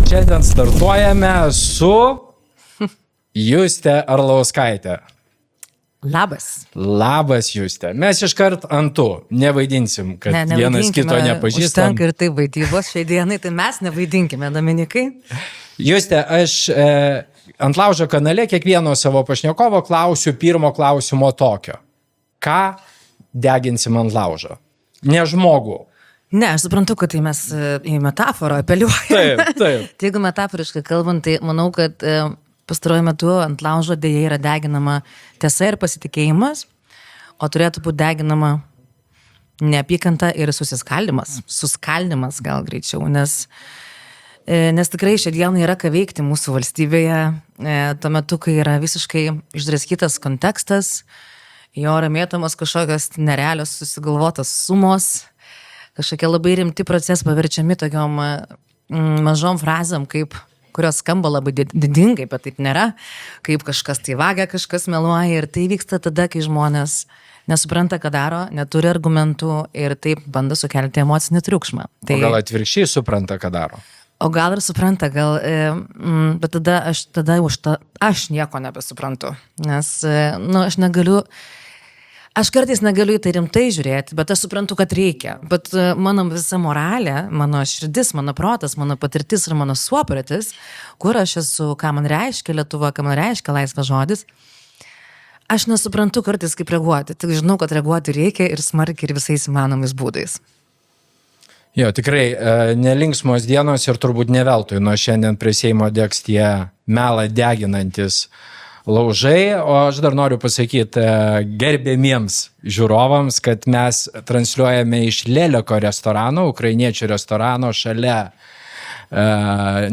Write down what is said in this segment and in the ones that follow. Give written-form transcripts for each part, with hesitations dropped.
Šiandien startuojame su Juste Arlauskaitė. Labas. Labas, Juste. Mes iškart ant tu nevaidinsim, kad vienas kito nepažįstam. Užtenka ir taip vaidybos šiai dienai, tai mes nevaidinkime, Dominikai. Juste, aš ant Laužo kanale kiekvieno savo pašnekovo klausiu pirmo klausimo tokio. Ką deginsim ant laužo? Ne žmogų. Ne, aš suprantu, kad tai mes į metaforą apeliuojame. Taip. Tai jeigu metaforiškai kalbant, tai manau, kad pastaruoju metu ant laužo dėja yra deginama tiesa ir pasitikėjimas, o turėtų būti deginama neapykanta ir susiskaldimas. Suskaldimas gal greičiau, nes tikrai šią dieną yra ką veikti mūsų valstybėje, tuo metu, kai yra visiškai išdraskytas kontekstas, į orą mėtomas kažkokios nerealios susigalvotos sumos, kažkokie labai rimti procesai paverčiami tokiom mažom frazėm, kurios skamba labai didingai, bet taip nėra, kaip kažkas tai vagia, kažkas meluoja, ir tai vyksta tada, kai žmonės nesupranta, ką daro, neturi argumentų ir taip bando sukelti emocinį triukšmą. Tai, o gal atvirkščiai supranta, ką daro? O gal ir supranta, bet tada aš nieko nebesuprantu, nes aš negaliu. Aš kartais negaliu į tai rimtai žiūrėti, bet aš suprantu, kad reikia. Bet mano visa moralė, mano širdis, mano protas, mano patirtis ir mano suopratis, kur aš esu, ką man reiškia Lietuva, ką man reiškia laisvas žodis, aš nesuprantu kartais, kaip reaguoti. Tik žinau, kad reaguoti reikia ir smarkiai ir visais įmanomais būdais. Jo, tikrai nelinksmos dienos ir turbūt ne veltui. Nuo šiandien prie Seimo degs tie melą deginantis laužai, o aš dar noriu pasakyti gerbėmiems žiūrovams, kad mes transliuojame iš Leleko restorano, ukrainiečių restorano šalia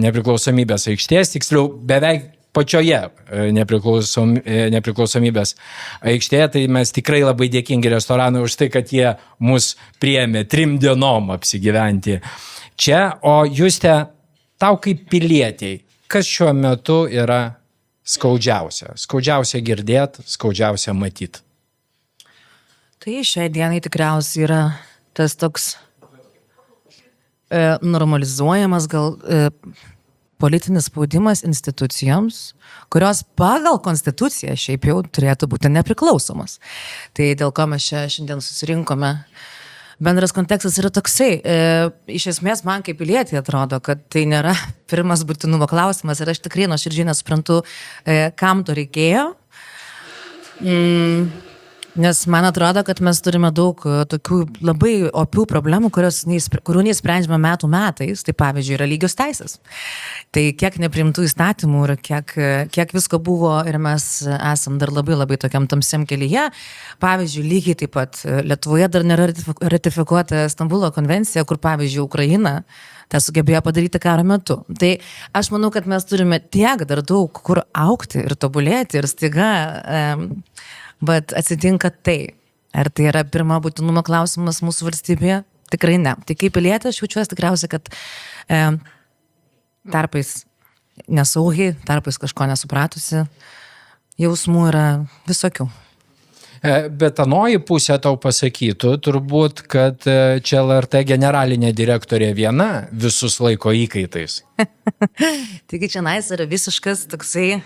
Nepriklausomybės aikštės, tiksliau beveik pačioje Nepriklausomybės aikštėje, tai mes tikrai labai dėkingi restoranui už tai, kad jie mus priėmė 3 dienom apsigyventi čia. O Juste, tau kaip pilietiai, kas šiuo metu yra skaudžiausia? Skaudžiausia girdėt, skaudžiausia matyt. Tai šiai dienai tikriausiai yra tas toks normalizuojamas gal politinis spaudimas institucijoms, kurios pagal konstituciją šiaip jau turėtų būti nepriklausomas. Tai dėl ko mes čia šiandien susirinkome. Bendras kontekstas yra toksai. Iš esmės man kaip pilietį atrodo, kad tai nėra pirmas būtinumo klausimas ir aš tikrai nuoširdžiai nesuprantu, kam to reikėjo. Nes man atrodo, kad mes turime daug tokių labai opių problemų, kurių neįsprendžiame metų metais. Tai pavyzdžiui yra lygios teisės. Tai kiek nepriimtų įstatymų ir kiek visko buvo ir mes esam dar labai labai tokiam tamsiam kelyje. Pavyzdžiui, lygiai taip pat Lietuvoje dar nėra ratifikuota Stambulo konvencija, kur pavyzdžiui Ukraina tą sugebėjo padaryti karo metu. Tai aš manau, kad mes turime tiek dar daug kur augti ir tobulėti ir staiga bet atsitinka tai. Ar tai yra pirma būtinumo klausimas mūsų valstybėje? Tikrai ne. Tai kaip pilietė aš jaučiuosi tikriausiai, kad tarpais nesaugiai, tarpais kažko nesupratusi, jausmų yra visokių. Bet anoji pusė tau pasakytų, turbūt, kad čia LRT generalinė direktorė viena visus laiko įkaitais. Taigi čia nais yra visiškas toksai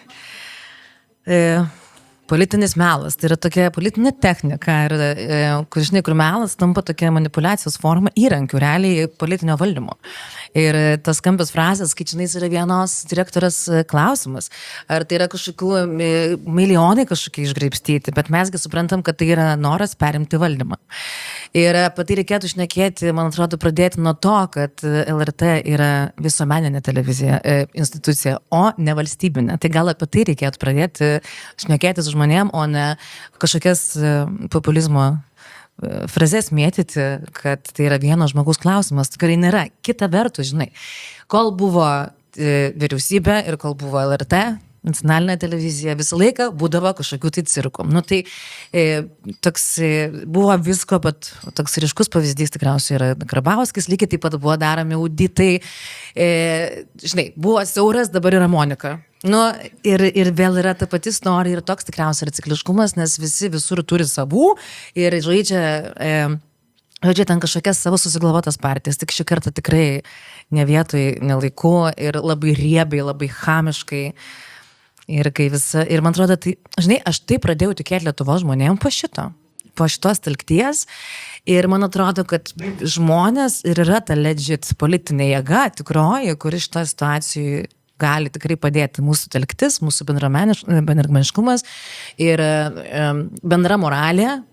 politinis melas, tai yra tokia politinė technika ir, kur melas tampa tokia manipulacijos forma įrankių realiai politinio valdymo. Ir tas skambios frazės, kai čia yra vienos direktorės klausimas, ar tai yra kažkokių milijonai kažkokie išgraibstyti, bet mesgi suprantam, kad tai yra noras perimti valdymą. Ir apie tai reikėtų šnekėti, man atrodo, pradėti nuo to, kad LRT yra visuomeninė televizija, institucija, o ne valstybinė. Tai gal apie tai reikėtų pradėti šnekėti su žmonėm, o ne kažkokias populizmo frazes mėtyti, kad tai yra vieno žmogaus klausimas. Tikrai nėra. Kita vertus, žinai, kol buvo vyriausybė ir kol buvo LRT, nacionalinė televizija, visą laiką būdavo kažkokių tai cirkų. Tai toks buvo visko, bet toks ryškus pavyzdys tikriausiai yra Karbauskis, lygiai taip pat buvo daromi auditai. Žinai, buvo Siauras, dabar yra Monika. Ir vėl yra ta pati istorija ir toks tikriausiai yra cikliškumas, nes visi visur turi savų ir žaidžia Žodžiu, ten kažkokias savo susigalvotas partijas, tik šį kartą tikrai ne vietoj, ne laiku ir labai riebiai, labai chamiškai. Ir man atrodo, tai, žinai, aš taip pradėjau tikėti Lietuvos žmonėm po šitos telkties. Ir man atrodo, kad žmonės ir yra ta legit politinė jėga, tikroji, kuri šitą situacijų gali tikrai padėti mūsų telktis, mūsų bendruomeniškumas ir bendra moralė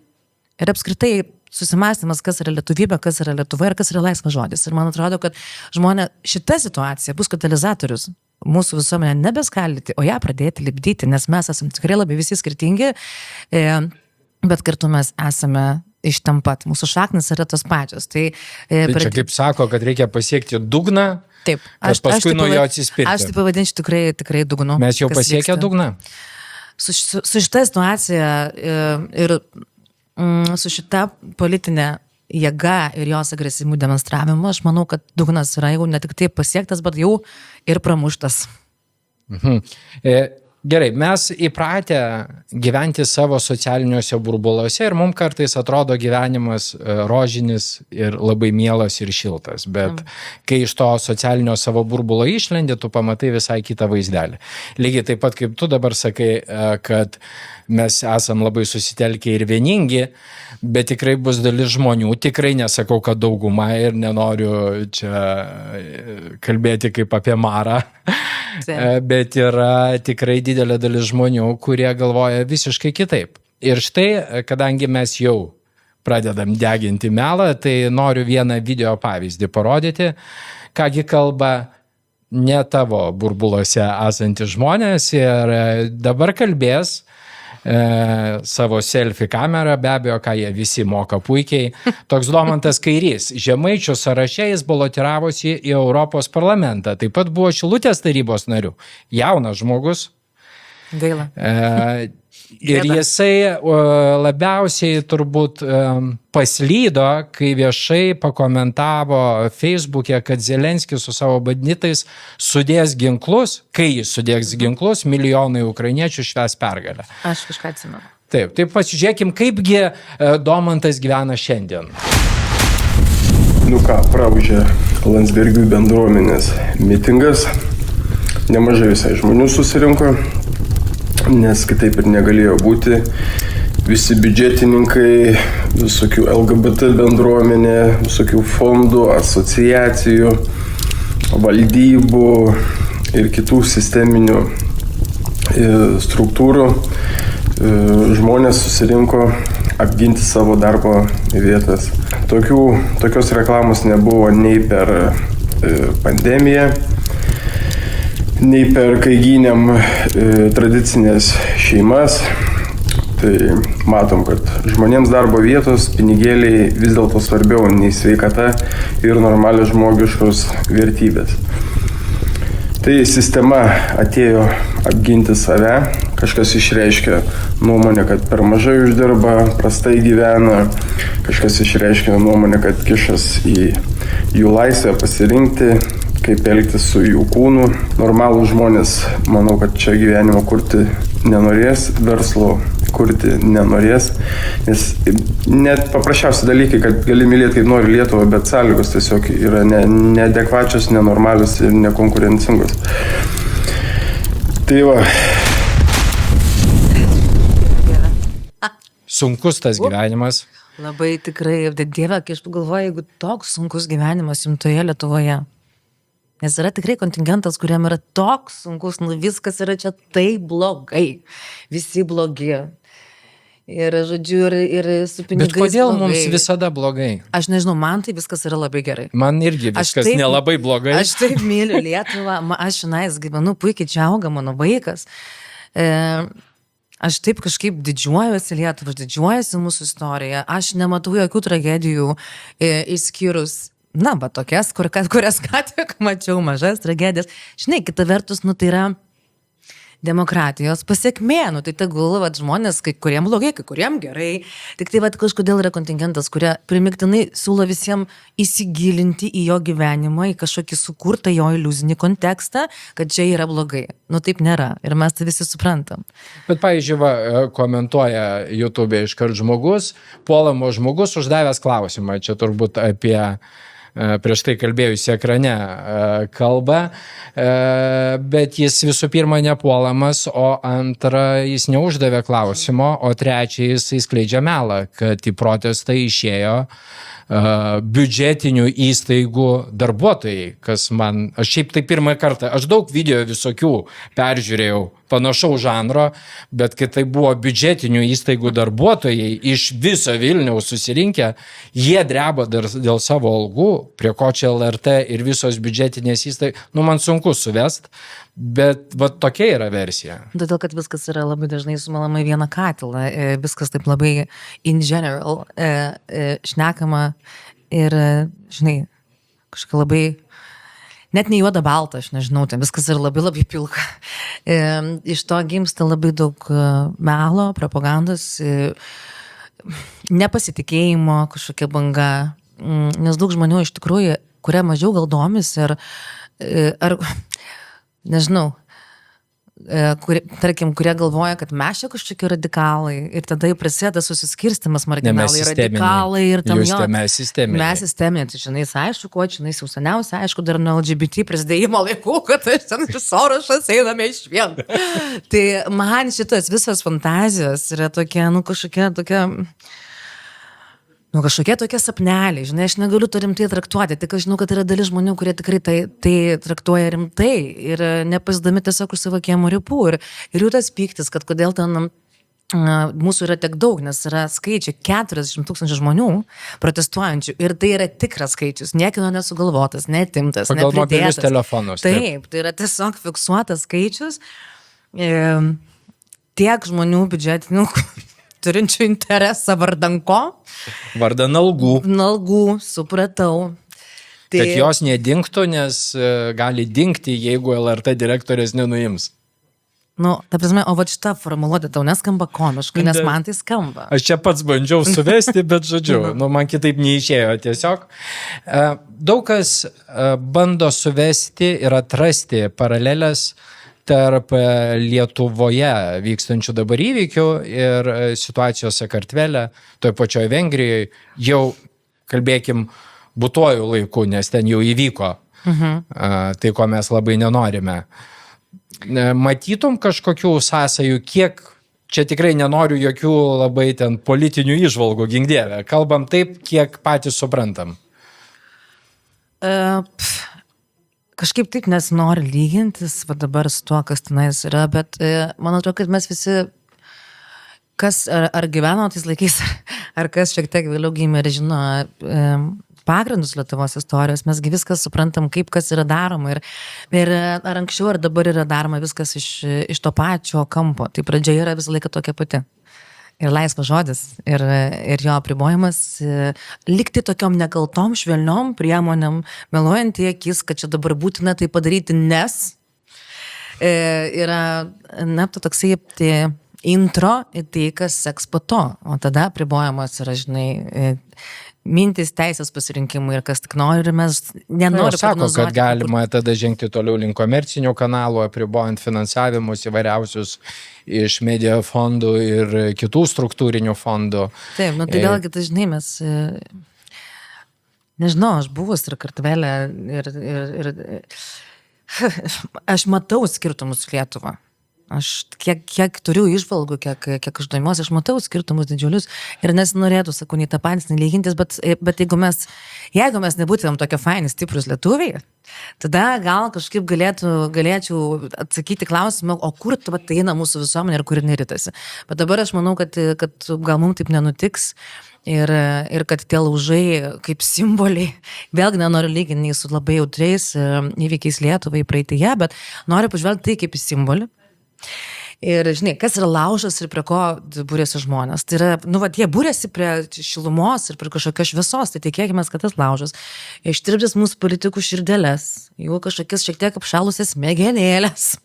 ir apskritai susimastymas, kas yra lietuvybė, kas yra Lietuva ir kas yra laisvas žodis. Ir man atrodo, kad šita situacija bus katalizatorius mūsų visuomenę nebeskaldyti, o ją pradėti lipdyti, nes mes esame tikrai labai visi skirtingi, bet kartu mes esame iš ten pat. Mūsų šaknis yra tos pačios. Tai čia kaip sako, kad reikia pasiekti dugną, taip, kad paskui nuo jo atsispirti. Aš tai pavadinčiau tikrai dugnu. Mes jau pasiekę dugną. Su šita situacija ir su šita politinė jėga ir jos agresyvių demonstravimu, aš manau, kad dugnas yra jau ne tik taip pasiektas, bet jau ir pramuštas. Gerai, mes įpratę gyventi savo socialiniuose burbuluose ir mums kartais atrodo gyvenimas rožinis ir labai mielas ir šiltas, bet kai iš to socialinio savo burbulo išlendi, tu pamatai visai kitą vaizdelį. Lygiai taip pat kaip tu dabar sakai, kad mes esam labai susitelkę ir vieningi, bet tikrai bus dalis žmonių, tikrai nesakau, kad dauguma ir nenoriu čia kalbėti kaip apie marą, bet yra tikrai didelė dalis žmonių, kurie galvoja visiškai kitaip. Ir štai, kadangi mes jau pradedam deginti melą, tai noriu vieną video pavyzdį parodyti, kągi kalba ne tavo burbuluose esantys žmonės ir dabar kalbės savo selfie kamerą, be abejo, ką jie visi moka puikiai. Toks Domantas Kairys. Žemaičių sąraše jis balotiravosi į Europos parlamentą. Taip pat buvo Šilutės tarybos narių. Jaunas žmogus. Gaila. Ir jisai labiausiai turbūt paslydo, kai viešai pakomentavo Facebook'e, kad Zelenskis su savo banditais sudės ginklus, kai jis sudės ginklus, milijonai ukrainiečių švęs pergalę. Aš kažką atsimenu. Taip pasižiūrėkim, kaipgi Domantas gyvena šiandien. Nu ką, praūžė Landsbergių bendruomenės mitingas, nemažai visai žmonių susirinko, nes kitaip ir negalėjo būti. Visi biudžetininkai, visokių LGBT bendruomenė, visokių fondų, asociacijų, valdybų ir kitų sisteminių struktūrų žmonės susirinko apginti savo darbo vietas. Tokios reklamos nebuvo nei per pandemiją, nei per kai gynėm tradicinės šeimas. Tai matom, kad žmonėms darbo vietos, pinigėliai vis dėlto svarbiau nei sveikata ir normalios žmogiškos vertybės. Tai sistema atėjo apginti save, kažkas išreiškia nuomonę, kad per mažai uždirba, prastai gyvena, kažkas išreiškia nuomonę, kad kišas į jų laisvę pasirinkti, kaip elgtis su jų kūnu. Normalūs žmonės, manau, kad čia gyvenimo kurti nenorės, verslo kurti nenorės, nes net paprasčiausi dalykai, kad gali mylėti kaip nori Lietuvą, bet sąlygos tiesiog yra neadekvačios, nenormalios ir nekonkurencingos. Tai va. Sunkus tas gyvenimas. Labai tikrai, Dieve, kai aš pagalvoju, jeigu toks sunkus gyvenimas jumtoje Lietuvoje. Nes yra tikrai kontingentas, kuriam yra toks sunkus, viskas yra čia taip blogai, visi blogi. Ir, žodžiu, ir su pinigais. Bet kodėl blogai. mums visada blogai? Aš nežinau, man tai viskas yra labai gerai. Man irgi viskas nelabai blogai. Aš taip myliu Lietuvą, aš šiandien gyvenu, puikiai čia auga mano vaikas. Aš taip kažkaip didžiuojuosi Lietuvą, aš didžiuojuosi mūsų istoriją. Aš nematau jokių tragedijų išskyrus. Na, va tokias, kurias ką tik mačiau, mažas tragedijas. Žinai, kita vertus, tai yra demokratijos pasiekmė. Nu, tai tegul vat, žmonės, kai kuriem blogai, kai kuriem gerai. Tik tai vat, kažkodėl yra kontingentas, kurie primiktinai siūlo visiems įsigilinti į jo gyvenimą, į kažkokį sukurtą jo iliuzinį kontekstą, kad čia yra blogai. Nu taip nėra. Ir mes tai visi suprantam. Bet, pavyzdžiui, komentuoja YouTube iškart žmogus, puolamo žmogus uždavęs klausimą. Čia turbūt apie prieš tai kalbėjusi ekrane kalba, bet jis visų pirma nepuolamas, o antra, jis neuždavė klausimo, o trečia, jis įskleidžia melą, kad į protestą išėjo biudžetinių įstaigų darbuotojai, kas man, aš šiaip tai pirmą kartą, aš daug video visokių peržiūrėjau panašaus žanro, bet kai tai buvo biudžetinių įstaigų darbuotojai iš viso Vilniaus susirinkę, jie dreba dar dėl savo algų, prie ko čia LRT ir visos biudžetinės įstaigos, nu man sunku suvest, bet va tokia yra versija. Todėl, kad viskas yra labai dažnai sumalama į vieną katilą, viskas taip labai in general šnekama ir, žinai, kažkaip labai net ne juoda balta, aš nežinau, tai viskas yra labai labai pilka. Iš to gimsta labai daug melo, propagandos, nepasitikėjimo, kažkokia banga, nes daug žmonių iš tikrųjų, kurie mažiau gal domis ir ar, nežinau, kurie galvoja, kad mes čia kažkokie radikalai ir tada jau prasideda susiskirstimas marginalai, radikalai ir tam jo. Mes sisteminė, tai žinai, aišku, kuo čia jau seniausia, aišku, dar nuo LGBT prasidėjimo laikų, kad ten Sorošas einame iš vien. Tai man šitas visas fantazijos yra tokia, nu kažkokia tokia... Nu, kažkokie tokie sapneliai, žinai, aš negaliu to rimtai traktuoti, tik aš žinau, kad yra dalis žmonių, kurie tikrai tai traktuoja rimtai ir nepasdami tiesiog už savo kiemo ribų. Ir jų tas pyktis, kad kodėl ten mūsų yra tiek daug, nes yra skaičiai 40 000 žmonių protestuojančių ir tai yra tikras skaičius, niekino nesugalvotas, netimtas, pagal nepridėtas. mobilius telefonus. Taip, tai yra tiesiog fiksuotas skaičius. Tiek žmonių biudžetinių turinčių interesą vardan ko? Vardan algų. Algų, supratau. Tai... Kad jos nedingtų, nes gali dingti, jeigu LRT direktorės nenuims. Nu, ta prasme, o va šitą formuluotę tau neskamba komiškai, nes man tai skamba. Aš čia pats bandžiau suvesti, bet žodžiu, nu, man kitaip neišėjo tiesiog. Daug kas bando suvesti ir atrasti paralelės tarp Lietuvoje vykstančių dabar įvykių ir situacijos Sakartvele, toj pačioj Vengrijoje, jau kalbėkim būtojų laikų, nes ten jau įvyko tai, ko mes labai nenorime. Matytum kažkokių sąsajų, kiek, čia tikrai nenoriu jokių labai ten politinių įžvalgų, gink dieve, kalbam taip, kiek patys suprantam. Kažkaip taip nesinori lygintis, va dabar su tuo, kas tenais yra, bet man atrodo, kad mes visi, kas ar gyveno tais laikais, ar kas šiek tiek vėliau gimė ir žino pagrindus Lietuvos istorijos, mesgi viskas suprantam, kaip kas yra daroma ir ar anksčiau ar dabar yra daroma viskas iš to pačio kampo. Tai pradžia yra visą laiką tokia pati. Ir laisvas žodis, ir jo apribojimas, likti tokiom nekaltom, švelniom priemonėm, meluojant į akis, kad čia dabar būtina tai padaryti, nes yra, na, toksai intro į tai, kas seks po to, o tada apribojimas yra, žinai, mintis, teisės pasirinkimui ir kas tik nori ir mes nenori prognozuoti. Sako, kad galima tada žengti toliau link komercinių kanalų, apribojant finansavimus įvairiausius iš medijų fondų ir kitų struktūrinių fondų. Taip, nu tai vėlgi, tai žinai, mes, nežinau, aš buvus ir Kartvelė ir aš matau skirtumus Lietuvą. Aš kiek turiu išvalgų, kiek aš domiuosi, aš matau skirtumus didžiulius ir nesinorėtų, sakau, nei tą patys, nei lygintis, bet jeigu mes nebūtumėm tokie faini, stiprus lietuviai, tada gal kažkaip galėčiau atsakyti klausimą, o kur tai eina mūsų visuomenė ir kur neritasi. Bet dabar aš manau, kad gal mums taip nenutiks ir kad tie laužai kaip simboliai, vėlgi nenoriu lyginti nei su labai jautriais įvykiais Lietuvai praeityje, bet noriu pažvelgti tai kaip į simbolį. Ir žinai, kas yra laužas ir prie ko būrėsi žmonės. Tai yra, nu, jie būrėsi prie šilumos ir prie kažkokios šviesos, tai tikėkime, kad tas laužas ištirpdys mūsų politikų širdeles, jų kažkokias šiek tiek apšalusias smegenėlės.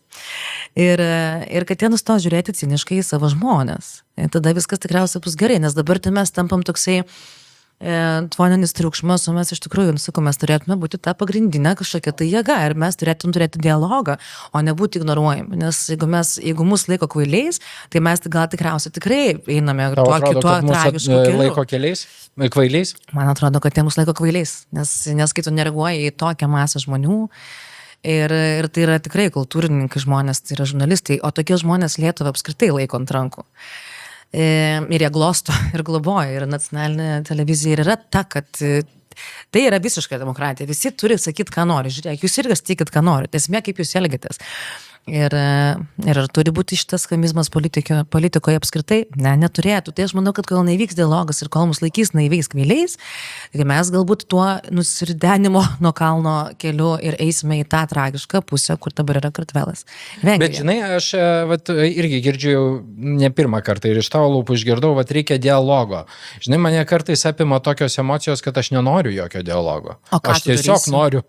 Ir kad jie nusto žiūrėti ciniškai į savo žmonės. Ir tada viskas tikriausiai bus gerai, nes dabar tai mes tampam toksai tvoninis triukšmas, o mes iš tikrųjų, mes turėtume būti ta pagrindinė kažkokia tai jėga ir mes turėtume turėti dialogą, o nebūti ignoruojami. Nes jeigu mus laiko kvailiais, tai mes gal tikriausiai tikrai einame tuo tragišku keliu. Laiko kvailiais? Man atrodo, kad jie mus laiko kvailiais, nes kai tu nereaguoji į tokią masę žmonių, ir tai yra tikrai kultūrininkai žmonės, tai yra žurnalistai, o tokie žmonės Lietuvą apskritai laiko ant rankų. Ir jie glosto ir globoja, ir nacionalinė televizija ir yra ta, kad tai yra visiška demokratija, visi turi sakyti, ką nori, žiūrėk, jūs irgi sakykit, ką nori, esmė, kaip jūs elgiatės. Ir ar turi būti šitas chamizmas politikoje apskritai? Ne, neturėtų. Tai aš manau, kad kol nevyks dialogas ir kol mus laikys naiviais kvailiais, tai mes galbūt tuo nusiridenimo nuo kalno keliu ir eisime į tą tragišką pusę, kur dabar yra Kartvelas. Bet žinai, aš irgi girdžiu jau ne pirmą kartą ir iš tavo lūpų išgirdau, reikia dialogo. Žinai, mane kartais apima tokios emocijos, kad aš nenoriu jokio dialogo. Aš tiesiog noriu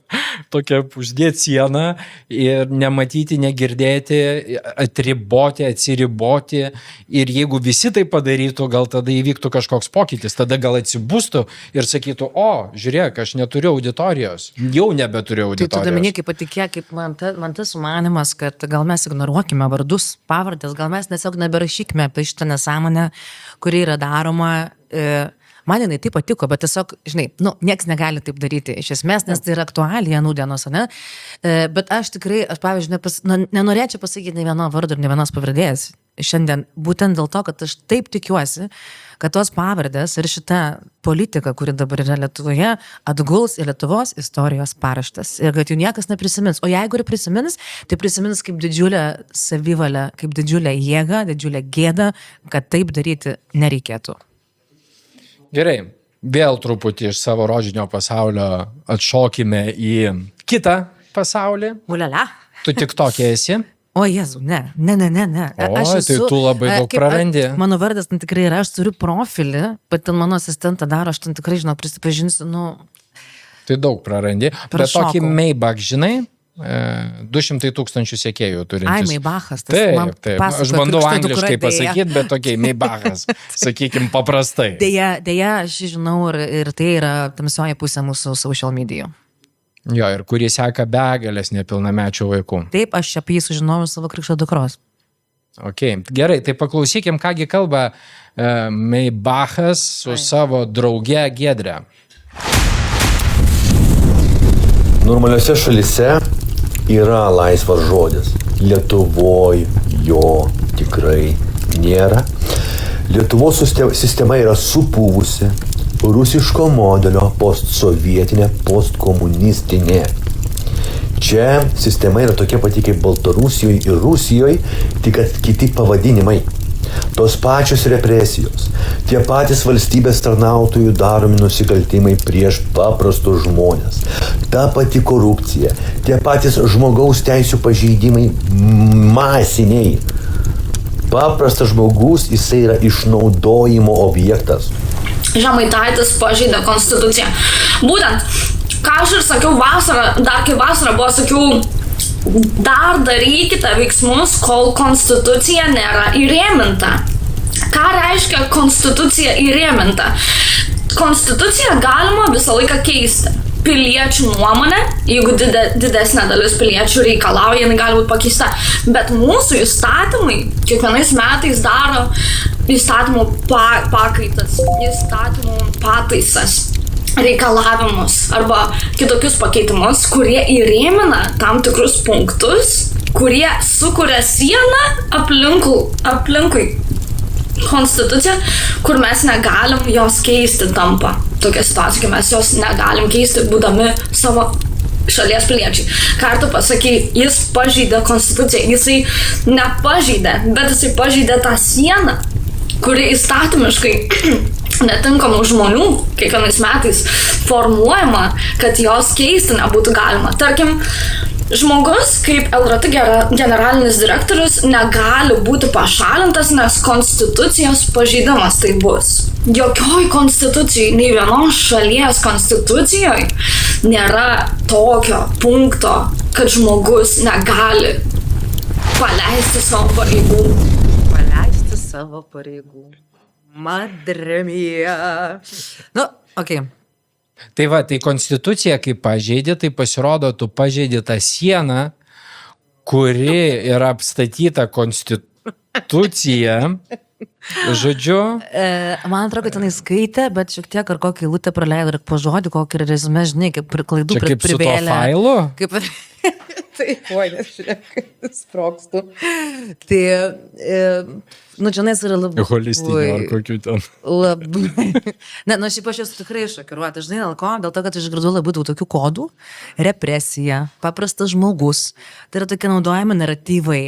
tokia uždėti sieną ir nematyti, girdėti, atriboti, atsiriboti ir jeigu visi tai padarytų, gal tada įvyktų kažkoks pokytis, tada gal atsibūstų ir sakytų, o, žiūrėk, aš neturiu auditorijos, jau nebeturiu auditorijos. Tai tu, Dominikai, patikėk, kaip man tas sumanimas, kad gal mes ignoruokime vardus, pavardės, gal mes tiesiog neberašykime apie šitą nesąmonę, kuri yra daroma. Man jinai taip patiko, bet tiesiog, žinai, nieks negali taip daryti iš esmės, nes tai yra aktualija nūdienos, ne? Bet aš tikrai, pavyzdžiui, nenorėčiau pasakyti ne vieno vardo ir ne vienos pavardės šiandien, būtent dėl to, kad aš taip tikiuosi, kad tos pavardės ir šita politika, kuri dabar yra Lietuvoje, atguls į Lietuvos istorijos paraštes ir kad jų niekas neprisimins. O jeigu ir prisimins, tai prisimins kaip didžiulę savivalę, kaip didžiulę jėgą, didžiulę gėdą, kad taip daryti nereikėtų. Gerai, vėl truputį iš savo rožinio pasaulio atšokime į kitą pasaulį. Ulala. Tu tik tokia esi? O Jėzu, ne. O, tai tu labai daug prarandi. Mano vardas ten tikrai yra, aš turiu profilį, bet ten mano asistentą daro, aš ten tikrai, prisipažinsiu, Tai daug prarandi. Bet tokį Maybach, žinai? 200 000 sekėjų turintis. Maybachas. Taip. Aš bandau angliškai pasakyti, bet tokiai Maybachas, sakykim, paprastai. Deja, aš žinau ir tai yra tamsioji pusė mūsų social medijų. Jo, ir kurį seka begalės nepilnamečių vaikų. Taip, aš apie jį sužinojau savo krikšto dukros. Ok, gerai, tai paklausykim, kągi kalba Maybachas su savo drauge Giedre. Normaliuose šalyse yra laisvas žodis. Lietuvoje jo tikrai nėra. Lietuvos sistema yra supūvusi, rusiško modelio postsovietinė, postkomunistinė. Čia sistema yra tokia pati kaip Baltarusijoje ir Rusijoje, tik kad kiti pavadinimai. Tos pačios represijos, tie patys valstybės tarnautojų daromi nusikaltimai prieš paprastus žmonės, ta pati korupcija, tie patys žmogaus teisių pažeidimai masiniai. Paprastas žmogus, jisai yra išnaudojimo objektas. Žemaitaitis pažeidė konstituciją. Būtent, ką aš ir sakiau vasarą, dar kai vasarą buvo, sakiau, dar darykite veiksmus, kol konstitucija nėra įrėminta. Ką reiškia konstitucija įrėminta? Konstituciją galima visą laiką keisti. Piliečių nuomonė, jeigu didesnė dalis piliečių reikalauja, jinai gali būti pakeista. Bet mūsų įstatymai kiekvienais metais daro įstatymų pakaitas, įstatymų pataisas, reikalavimus arba kitokius pakeitimus, kurie įrėmina tam tikrus punktus, kurie sukuria sieną aplinkui konstituciją, kur mes negalim jos keisti, tampa tokia situacija, kai mes jos negalim keisti, būdami savo šalies piliečiai. Ką tu pasakai, jis pažeidė konstituciją, jisai nepažeidė, bet jisai pažeidė tą sieną, kuri įstatymiškai netinkamų žmonių kiekvienais metais formuojama, kad jos keisti nebūtų galima. Tarkim, žmogus kaip LRT generalinis direktorius negali būti pašalintas, nes konstitucijos pažeidimas tai bus. Jokioj konstitucijai, nei vienos šalies konstitucijoje nėra tokio punkto, kad žmogus negali paleisti savo pareigų. Paleisti savo pareigų. Madre mia. Nu, okei. Okay. Tai va, tai konstitucija, kai pažeidė, tai pasirodo, tu pažeidė tą sieną, kuri yra apstatyta konstitucija. Žodžiu. Man atrodo, kad tenai skaitė, bet šiek tiek ar kokį eilutę praleido ir po žodį, kokį rezumė, žinai, kaip klaidų Čia kaip su tuo privėlė. failu? Kaip... Taip, oi, žiūrėk, sprokstu. Tai, nu, čia nes yra labai... Holistinė ar kokių ten. Labai. Ne, nu, šiaip aš esu tikrai šokiruota. Žinai, dėl ko? Dėl to, kad aš išgirdau labai daug tokių kodų. Represija, paprastas žmogus. Tai yra tokie naudojami naratyvai.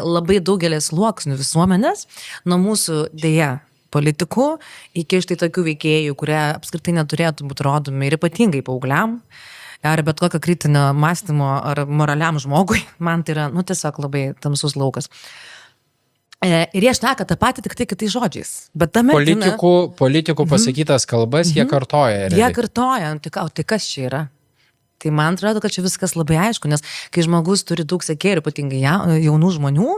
Labai daugelės sluoksnių visuomenės, nuo mūsų dėja politikų, iki štai tokių veikėjų, kurie apskritai neturėtų būti rodomi ir ypatingai paaugliam, ar bet kokio kritinio mąstymo, ar moraliam žmogui. Man tai yra, nu, tiesiog labai tamsus laukas. Ir jie šneka tą patį, tik tai kitais žodžiais. Bet ta mergina... Politikų pasakytas kalbas jie kartoja. Jie kartoja, tai kas čia yra? Tai man atrodo, kad čia viskas labai aišku, nes kai žmogus turi daug sekėjų, ypatingai jaunų žmonių,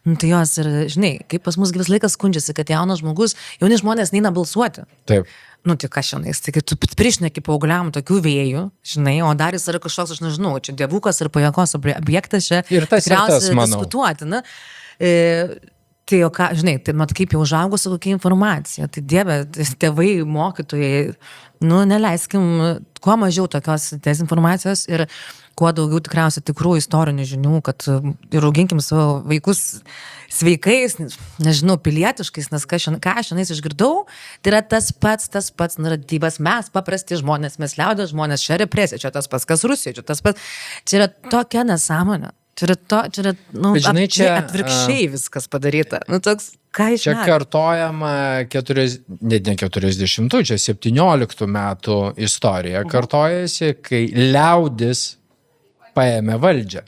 nu, tai jos ir, žinai, kaip pas mus vis laikas skundžiasi, kad jaunas žmogus, jauni žmonės neina balsuoti. Taip. Nu, tai kas šiandien, tai kai tu priešneki paaugliam tokių vėjų, žinai, o dar jis yra kažkoks, aš nežinau, čia dievukas ir pajakos objektas čia ir tas diskutuoti, na. Tai, o ką, žinai, tai mat kaip jau užaugusi kokia informacija, tai dieve, tėvai, mokytojai, nu, neleiskim kuo mažiau tokios dezinformacijos ir kuo daugiau tikriausiai tikrų istorinių žinių, kad ir auginkim savo vaikus sveikais, nežinau, pilietiškais, nes ką aš šiandien išgirdau, tai yra tas pats naratyvas, mes paprasti žmonės, mes liaudės žmonės, čia represija, čia tas pats, kas Rusija, čia tas pats, čia yra tokia nesąmonė. Čia yra, nu, žinai, čia atvirkščiai viskas padaryta. Nu, toks, ką iš čia kartojama net ne 40, čia 17 metų istorija kartojasi, kai liaudis paėmė valdžią.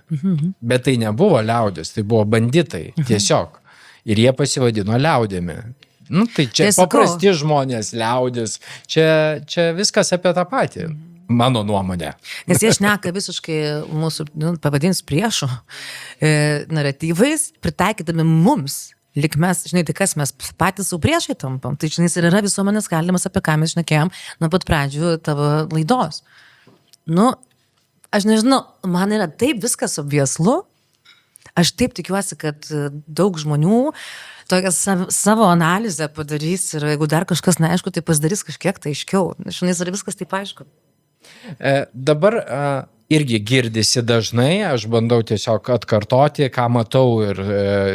Bet tai nebuvo liaudis, tai buvo banditai tiesiog. Ir jie pasivadino liaudėmi. Nu, tai čia paprasti žmonės, liaudis, čia viskas apie tą patį. Mano nuomonė. Nes jie šneka visiškai mūsų, pavadins priešų naratyvais, pritaikydami mums, lik mes, žinai, tai kas mes patys savo priešai tampam. Tai, žinai, ir yra visuomenės skalimas, apie ką mes šnekėjom nuo pat pradžių tavo laidos. Nu, aš nežinau, man yra taip viskas obvieslu. Aš taip tikiuosi, kad daug žmonių tokią savo analizę padarys ir jeigu dar kažkas neaišku, tai pasidarys kažkiek tai aiškiau. Žinai, yra viskas taip aišku. Dabar irgi girdisi dažnai, aš bandau tiesiog atkartoti, ką matau ir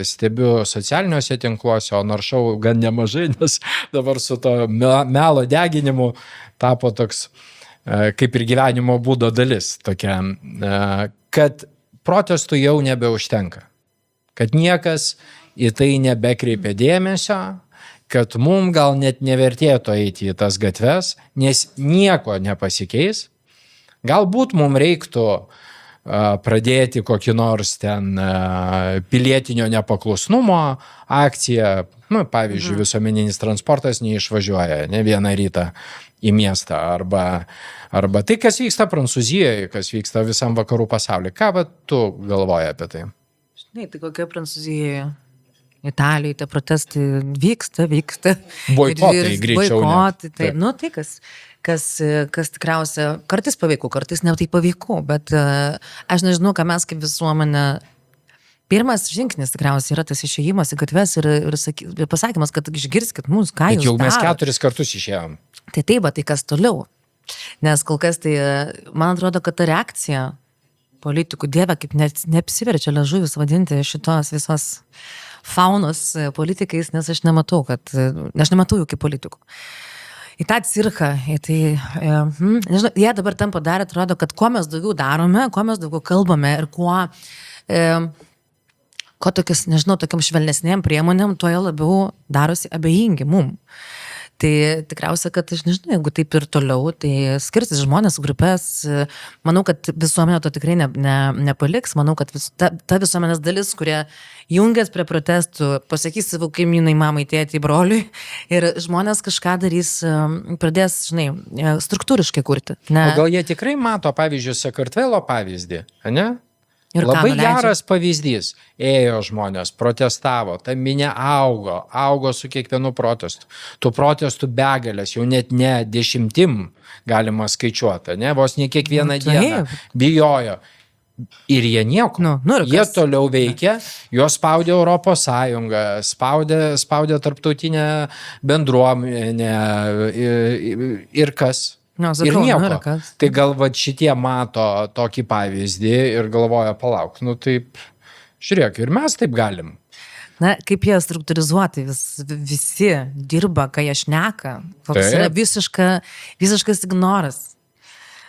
stebiu socialiniuose tinkluose, o naršau gan nemažai, nes dabar su to melo deginimu tapo toks kaip ir gyvenimo būdo dalis tokia, kad protestų jau nebeužtenka, kad niekas į tai nebekreipia dėmesio, kad mums gal net nevertėtų eiti į tas gatves, nes nieko nepasikeis. Galbūt mums reiktų pradėti kokį nors ten pilietinio nepaklusnumo akciją. Nu, pavyzdžiui, visuomeninis transportas neišvažiuoja ne vieną rytą į miestą. Arba tai, kas vyksta Prancūzijoje, kas vyksta visam vakarų pasaulyje. Ką tu galvoji apie tai? Žinai, tai kokia Prancūzijoje? Italijoje tie protestai vyksta. Boikotai greičiau. Boikotai, taip. Nu, tai kas tikriausia, kartais paveiku, kartais ne tai paveiku, bet aš nežinau, ką mes kaip visuomenė, pirmas žingsnis tikriausiai yra tas išėjimas į gatves ir pasakymas, kad išgirskit mus, ką jūs darot. Bet jau mes 4 kartus išėjom. Tai taip, tai kas toliau? Nes kol kas tai, man atrodo, kad ta reakcija politikų, dieve, kaip neapsiverčia liežuvis vadinti šitos visos faunos politikais, nes aš nematau jų kaip politikų. Į tą cirką, nežinau, jie dabar tam padarė, atrodo, kad kuo mes daugiau darome, kuo mes daugiau kalbame ir kuo tokias, nežinau, tokiam švelnesnėm priemonėm, tuo jie labiau darosi abejingi mum. Tai tikriausia, kad aš nežinau, jeigu taip ir toliau, tai skirtis žmonės, grupės, manau, kad visuomenė to tikrai nepaliks, manau, kad ta visuomenės dalis, kurie jungias prie protestų, pasakys savo kaimynai, mamai, tėtį, broliui ir žmonės kažką darys, pradės, žinai, struktūriškai kurti. O gal jie tikrai mato, pavyzdžiui, Sakartvelo pavyzdį, ne? Ir ką Labai nuleidžia? geras pavyzdys. Ėjo žmonės, protestavo, ta minė augo su kiekvienu protestu. Tų protestų begalės, jau net ne 10 galima skaičiuoti, ne, vos ne kiekvieną dieną bijojo. Ir jie nieko. Ir Jie kas? toliau veikia, juos spaudė Europos Sąjunga, spaudė tarptautinė bendruomenė ir kas. Sakau, Ir nieko. ir kas? Tai gal va šitie mato tokį pavyzdį ir galvoja, palauk, taip, žiūrėk, ir mes taip galim. Na, kaip jie struktūrizuoti, visi dirba, kai jie šneka, koks yra visiškas ignoras.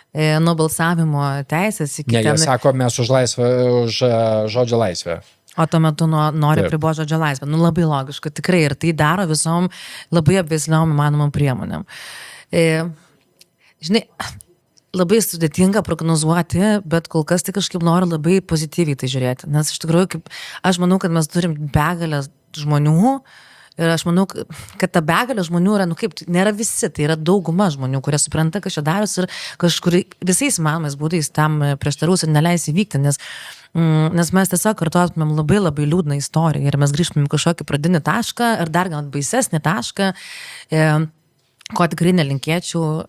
Nuo balsavimo teisės iki... Ne, jie sako, mes už žodžio laisvę. O tuo metu nori priboti žodžio laisvę. Labai logiška, tikrai. Ir tai daro visom labai apvaisliom įmanomam priemonėm. Žinai, labai sudėtinga prognozuoti, bet kol kas tai kažkaip noriu labai pozityviai tai žiūrėti. Nes iš tikrųjų, aš manau, kad mes turim begalę žmonių ir aš manau, kad ta begalė žmonių yra, nėra visi, tai yra dauguma žmonių, kurie supranta, kas čia daros ir kažkur visais įmanomais būdais tam prieštarus ir neleis įvykti, nes mes tiesiog kartuotumėm labai labai liūdną istoriją ir mes grįžtumėm kažkokį pradinį tašką ir dar gal baisesnį tašką, ko tikrai nelinkėčiau.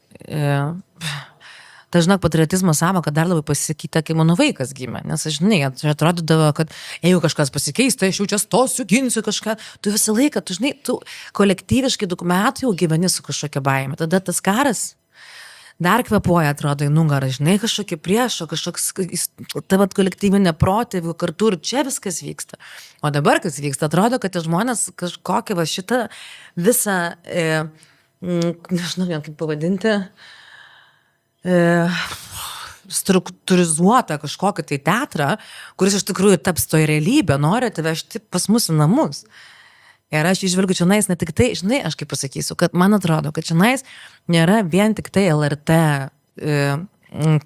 Ta, žinok, patriotizmo sąvoka dar labai pasikeitė, kai mano vaikas gimė. Nes, žinai, atrodydavo, kad jeigu kažkas pasikeis, tai aš jau čia stosiu, ginsiu kažką. Tu visą laiką, tu kolektyviškai daug metų jau gyveni su kažkokia baime. Tada tas karas dar kvepuoja, atrodo, į nugarą, žinai, kažkokie priešo, kažkoks tavo kolektyvinė protėvių kartu ir čia viskas vyksta. O dabar kas vyksta, atrodo, kad tie žmonės kažkokią va šitą visą, nežinau, kaip pavadinti, struktūrizuotą kažkokį tai teatrą, kuris iš tikrųjų taps toj realybė, nori atvežti pas mus į namus. Ir aš išvelgiu čionais ne tik tai, žinai, aš kaip pasakysiu, kad man atrodo, kad čionais nėra vien tik tai LRT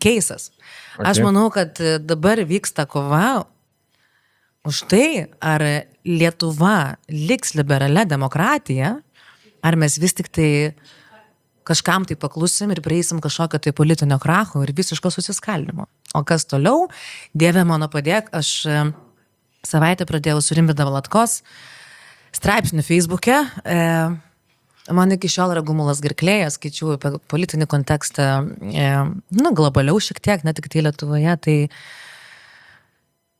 keisas. Okay. Aš manau, kad dabar vyksta kova už tai, ar Lietuva liks liberalia demokratija, ar mes vis tik tai kažkam tai paklusim ir prieisim kažkokio tai politinio kracho ir visiško susiskaldimo. O kas toliau, Dieve mano padėk, aš savaitę pradėjau su Rimvyda Valatkos straipsnių Facebook'e. Man iki šiol yra gumulas gerklėje, skaičiu apie politinį kontekstą, globaliau šiek tiek, ne tik tai Lietuvoje, tai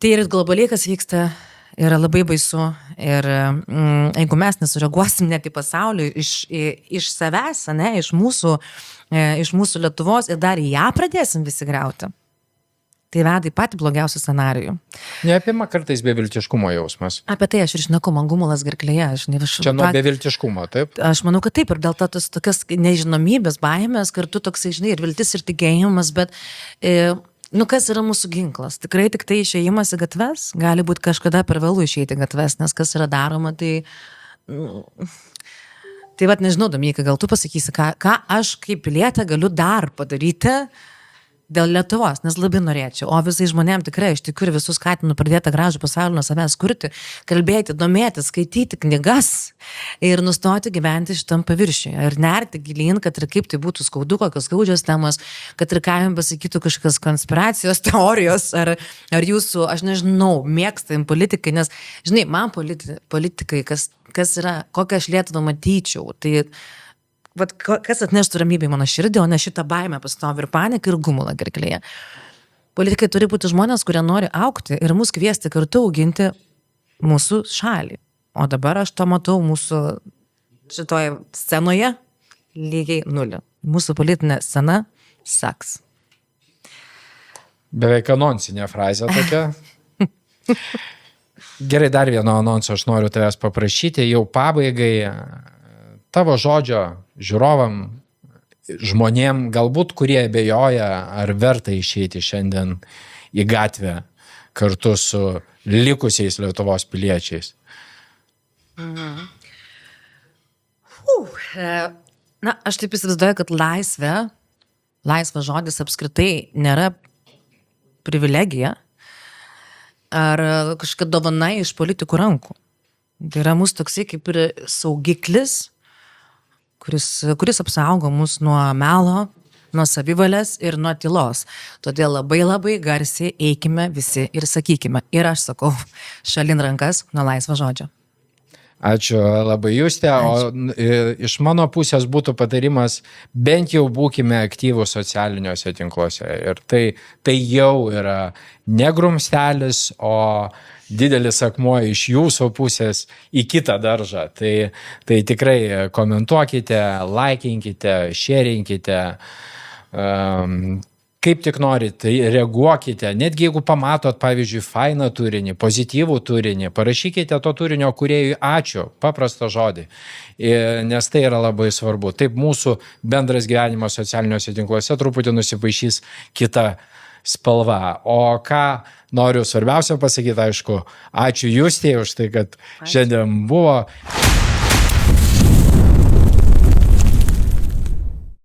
ir globaliai kas vyksta, yra labai baisu ir jeigu mes nesureaguosim net į pasaulį iš savęs, ne, iš mūsų Lietuvos ir dar ją pradėsim visi griauti, tai veda į patį blogiausią scenarijų. Neapima kartais beviltiškumo jausmas. Apie tai aš ir šneku, man gumulas gerklėje. Čia nuo beviltiškumo, taip? Aš manau, kad taip, ir dėl to tokias nežinomybės, baimės, kartu toksai, žinai, ir viltis, ir tikėjimas, bet... kas yra mūsų ginklas? Tikrai tik tai išėjimas į gatves, gali būti kažkada per vėlų išeiti į gatves, nes kas yra daroma, tai... Tai vat nežinau, Dominykai, gal tu pasakysi, ką aš kaip pilietė galiu dar padaryti dėl Lietuvos, nes labai norėčiau. O visai žmonėm tikrai, aš tikiu ir visus skatinu pradėti gražų pasaulį nuo savęs kurti, kalbėti, domėti, skaityti knygas ir nustoti gyventi šitam paviršiuje. Ir nerti gilyn, kad ir kaip tai būtų skaudu, kokios skaudžios temos, kad ir ką jums pasakytų kažkokios konspiracijos teorijos, ar jūsų, aš nežinau, mėgstam politikai, nes, žinai, man politikai, kas yra, kokią aš Lietuvą matyčiau, tai... Vat kas atneštų ramybę į mano širdį, o ne šitą baimę pastovi ir paniką ir gumulą gerklėje. Politikai turi būti žmonės, kurie nori augti ir mus kviesti kartu auginti mūsų šalį. O dabar aš to matau mūsų šitoje scenoje lygiai 0. Mūsų politinė scena saks. Beveik anonsinė frazė tokia. Gerai, dar vieno anonso aš noriu tavęs paprašyti, jau pabaigai. Tavo žodžio žiūrovam, žmonėm, galbūt kurie abejoja, ar verta išeiti šiandien į gatvę kartu su likusiais Lietuvos piliečiais. Na, aš taip įsivaizduoju, kad laisvas žodis apskritai nėra privilegija ar kažkokia dovana iš politikų rankų. Tai yra mūsų toksai kaip ir saugiklis, kuris apsaugo mus nuo melo, nuo savivalės ir nuo tylos. Todėl labai garsiai eikime visi ir sakykime. Ir aš sakau, šalin rankas nuo laisvo žodžio. Ačiū labai, Justė. O iš mano pusės būtų patarimas, bent jau būkime aktyvūs socialiniuose tinkluose. Ir tai jau yra ne grumstelis, o didelis akmuo iš jūsų pusės į kitą daržą. Tai tikrai komentuokite, laikinkite, šerinkite. Kaip tik norite, reaguokite, netgi jeigu pamatot, pavyzdžiui, fainą turinį, pozityvų turinį, parašykite to turinio kūrėjui ačiū, paprastą žodį, nes tai yra labai svarbu. Taip mūsų bendras gyvenimas socialiniuose tinkluose truputį nusipaišys kita spalva. O ką noriu svarbiausia pasakyti, aišku, ačiū Justei už tai, kad šiandien buvo.